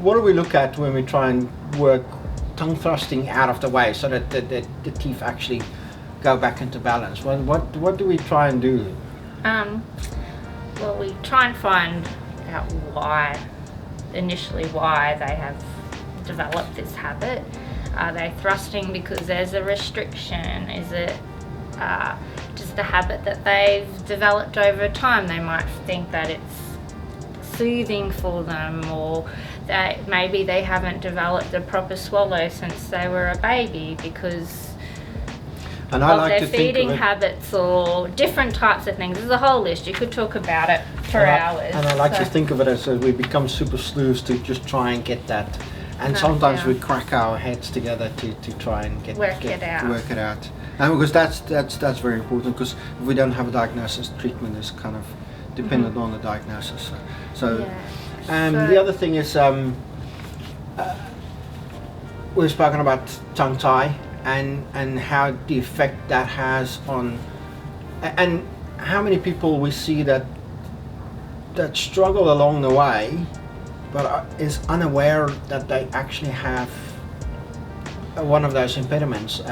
what do we look at when we try and work tongue thrusting out of the way so that the teeth actually go back into balance? What do we try and do? Well, we try and find out why they have developed this habit. Are they thrusting because there's a restriction? Is it just a habit that they've developed over time? They might think that it's soothing for them, or that maybe they haven't developed a proper swallow since they were a baby because of their feeding habits or different types of things. There's a whole list. You could talk about it for hours. And I like to think of it as we become super sleuths to just try and get that. And sometimes we crack our heads together to try and work it out. And because that's very important, because if we don't have a diagnosis, treatment is kind of dependent on the diagnosis. So the other thing is we've spoken about tongue tie and how the effect that has on, and how many people we see that struggle along the way, but is unaware that they actually have one of those impediments,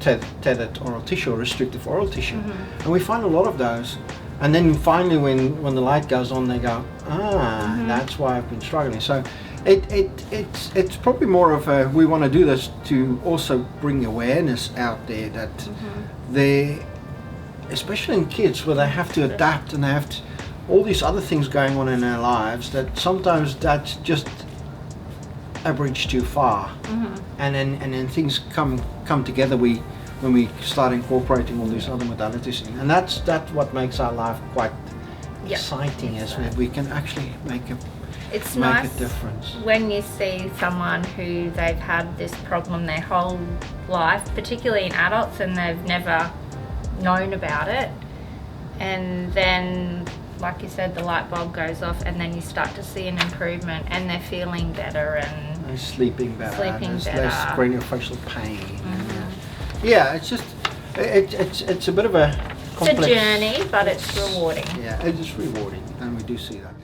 tethered oral tissue or restrictive oral tissue. And we find a lot of those. And then finally when the light goes on, they go, that's why I've been struggling. So it's probably more of a, we want to do this to also bring awareness out there that they, especially in kids where they have to adapt and they have to, all these other things going on in their lives, that sometimes that's just a bridge too far. And then things come together when we start incorporating all these other modalities in. And that's what makes our life quite exciting, is we can actually make a difference. When you see someone who they've had this problem their whole life, particularly in adults, and they've never known about it, and then, like you said, the light bulb goes off, and then you start to see an improvement, and they're feeling better, and they're sleeping better. There's less craniofacial pain. It's just it's a bit of a complex. It's a journey, but it's rewarding. Yeah, it is rewarding, and we do see that.